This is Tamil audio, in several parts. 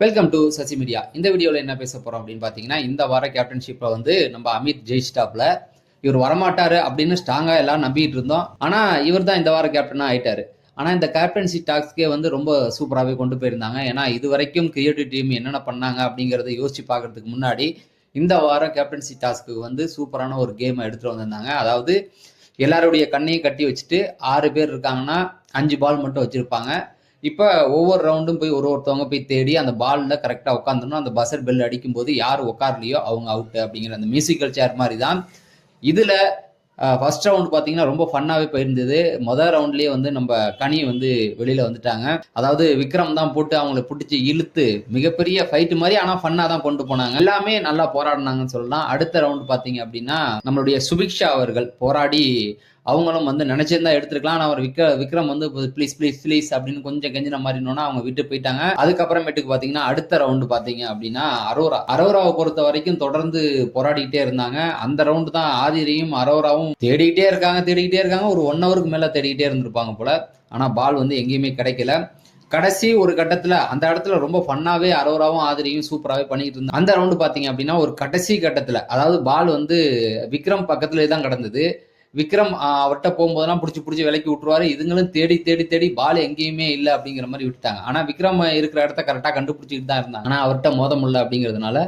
Welcome to Sasi media. இந்த வீடியோவில் என்ன பேச போகிறோம் அப்படின்னு பார்த்தீங்கன்னா, இந்த வார கேப்டன்ஷிப்பில் வந்து நம்ம அமித் ஜெயிச்சிட்டாப்ல. இவர் வரமாட்டாரு அப்படின்னு ஸ்ட்ராங்காக எல்லாம் நம்பிட்டு இருந்தோம். ஆனால் இவர் தான் இந்த வார கேப்டனாக ஆயிட்டாரு. ஆனால் இந்த கேப்டன்சி டாஸ்க்கே வந்து ரொம்ப சூப்பராகவே கொண்டு போயிருந்தாங்க. ஏன்னா இது வரைக்கும் கிரியேட்டிவ் டீம் என்னென்ன பண்ணாங்க அப்படிங்கிறத யோசிச்சு பார்க்கறதுக்கு முன்னாடி இந்த வாரம் கேப்டன்சி டாஸ்க்கு வந்து சூப்பரான ஒரு கேமை எடுத்துகிட்டு வந்திருந்தாங்க. அதாவது எல்லாருடைய கண்ணையும் கட்டி வச்சுட்டு 6 பேர் இருக்காங்கன்னா 5 பால் மட்டும் வச்சுருப்பாங்க. இப்போ ஒவ்வொரு ரவுண்டும் போய் ஒருத்தவங்க போய் தேடி அந்த பாலில் கரெக்டாக உட்காந்துடணும். அந்த பஸர் பெல் அடிக்கும்போது யார் உட்காரலையோ அவங்க அவுட்டு அப்படிங்கிற அந்த மியூசிக்கல் சேர் மாதிரி தான். இதில் ஃபர்ஸ்ட் ரவுண்ட் பார்த்தீங்கன்னா ரொம்ப ஃபன்னாகவே போயிருந்தது. முதல் ரவுண்ட்லேயே வந்து நம்ம கனி வந்து வெளியில் வந்துட்டாங்க. அதாவது விக்ரம் தான் போட்டு அவங்கள பிடிச்சி இழுத்து மிகப்பெரிய ஃபைட்டு மாதிரி ஆனால் ஃபன்னாக தான் கொண்டு போனாங்க. எல்லாமே நல்லா போராடினாங்கன்னு சொல்லலாம். அடுத்த ரவுண்ட் பார்த்தீங்க அப்படின்னா நம்மளுடைய சுபிக்ஷா அவர்கள் போராடி அவங்களும் வந்து நினைச்சிருந்தா எடுத்துருக்கலாம். ஆனால் அவர் விக்ரம் வந்து ப்ளீஸ் ப்ளீஸ் ப்ளீஸ் அப்படின்னு கொஞ்சம் கெஞ்சின மாதிரினோன்னா அவங்க விட்டு போயிட்டாங்க. அதுக்கப்புறமேட்டுக்கு பார்த்தீங்கன்னா அடுத்த ரவுண்டு பார்த்தீங்க அப்படின்னா அரோராவை பொறுத்த வரைக்கும் தொடர்ந்து போராடிக்கிட்டே இருந்தாங்க. அந்த ரவுண்டு தான் ஆதிரையும் அரோராவும் தேடிக்கிட்டே இருக்காங்க. ஒரு 1 ஹவருக்கு மேலே தேடிக்கிட்டே இருந்திருப்பாங்க போல. ஆனால் பால் வந்து எங்கேயுமே கிடைக்கல. கடைசி ஒரு கட்டத்தில் அந்த இடத்துல ரொம்ப ஃபன்னாகவே அரோராவும் ஆதிரியும் சூப்பராகவே பண்ணிக்கிட்டு இருந்தாங்க. அந்த ரவுண்டு பார்த்தீங்க அப்படின்னா ஒரு கடைசி கட்டத்தில் அதாவது பால் வந்து விக்ரம் பக்கத்துலேயே தான் கிடந்தது. விக்ரம் அவர்கிட்ட போகும்போதெல்லாம் பிடிச்சி விலக்கி விட்டுருவாரு. இதுங்களும் தேடி பால் எங்கேயுமே இல்லை அப்படிங்கிற மாதிரி விட்டுட்டாங்க. ஆனால் விக்ரம் இருக்கிற இடத்த கரெக்டாக கண்டுபிடிச்சிட்டு தான் இருந்தாங்க. ஆனால் அவர்கிட்ட மோத முடியல அப்படிங்கிறதுனால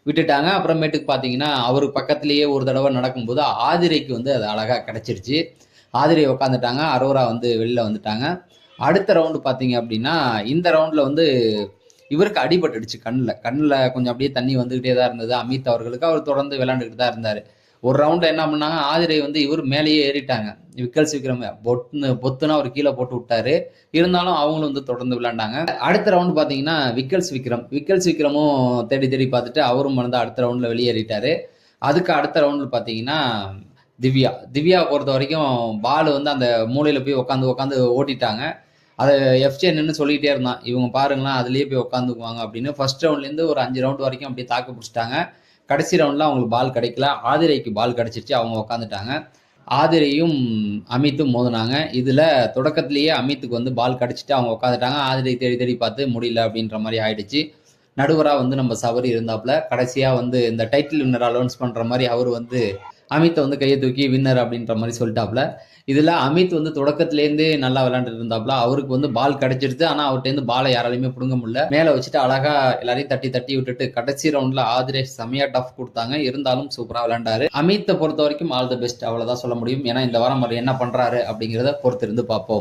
விட்டுட்டாங்க. அப்புறமேட்டுக்கு பார்த்தீங்கன்னா அவர் பக்கத்திலேயே ஒரு தடவை நடக்கும்போது ஆதிரைக்கு வந்து அது அழகாக கிடச்சிருச்சு. ஆதிரை உட்காந்துட்டாங்க. அரோரா வந்து வெளியில் வந்துட்டாங்க. அடுத்த ரவுண்டு பார்த்தீங்க அப்படின்னா இந்த ரவுண்டில் வந்து இவருக்கு அடிபட்டுடுச்சு கண்ணில் கொஞ்சம் அப்படியே தண்ணி வந்துக்கிட்டே தான் இருந்தது. அமித் அவர்களுக்கு அவர் தொடர்ந்து விளையாண்டுக்கிட்டு தான் இருந்தார். ஒரு ரவுண்ட் என்ன பண்ணாங்க, ஆதிரை வந்து இவர் மேலேயே ஏறிட்டாங்க. விக்ரம் பொத்துனா அவர் கீழே போட்டு விட்டாரு. இருந்தாலும் அவங்களும் வந்து தொடர்ந்து விளையாண்டாங்க. அடுத்த ரவுண்ட் பார்த்தீங்கன்னா விக்கல்ஸ் விக்ரமும் தேடி பார்த்துட்டு அவரும் வந்து அடுத்த ரவுண்டில் வெளியேறிட்டாரு. அதுக்கு அடுத்த ரவுண்டில் பார்த்தீங்கன்னா திவ்யா பொறுத்த வரைக்கும் பால் வந்து அந்த மூலையில் போய் உட்காந்து ஓட்டிட்டாங்க. அதை எஃப்ஜே நின்று சொல்லிகிட்டே இருந்தான், இவங்க பாருங்களேன் அதுலேயே போய் உட்காந்துக்குவாங்க அப்படின்னு. ஃபர்ஸ்ட் ரவுண்ட்லேருந்து ஒரு 5 ரவுண்ட் வரைக்கும் அப்படியே தாக்கு பிடிச்சிட்டாங்க. கடைசி ரவுண்டில் அவங்களுக்கு பால் கிடைக்கல. ஆதிரைக்கு பால் கிடைச்சிருச்சு. அவங்க உட்காந்துட்டாங்க. ஆதிரையும் அமித்தும் மோதினாங்க. இதில் தொடக்கத்திலேயே அமித்துக்கு வந்து பால் கிடைச்சிட்டு அவங்க உட்காந்துட்டாங்க. ஆதிரை தேடி பார்த்து முடியல அப்படின்ற மாதிரி ஆயிடுச்சு. நடுவராக வந்து நம்ம சபரி இருந்தாப்புல. கடைசியாக வந்து இந்த டைட்டில் வின்னர் அலௌன்ஸ் பண்ணுற மாதிரி அவர் வந்து அமித்தை வந்து கையை தூக்கி வின்னர் அப்படின்ற மாதிரி சொல்லிட்டாப்புல. இதில் அமித் வந்து தொடக்கத்திலேருந்தே நல்லா விளையாண்டுட்டு இருந்தாப்புல. அவருக்கு வந்து பால் கிடைச்சிருச்சு. ஆனால் அவர்கிட்ட பாலை யாராலையுமே பிடுங்க முடியல. மேலே வச்சுட்டு அழகா எல்லாரையும் தட்டி விட்டுட்டு கடைசி ரவுண்டில் ஆதிரை செமையா டஃப் கொடுத்தாங்க. இருந்தாலும் சூப்பராக விளையாண்டாரு. அமித்தை பொறுத்த வரைக்கும் ஆல் த பெஸ்ட், அவ்வளோதான் சொல்ல முடியும். ஏன்னா இந்த வாரம் அவர் என்ன பண்றாரு அப்படிங்கிறத பொறுத்திருந்து பார்ப்போம்.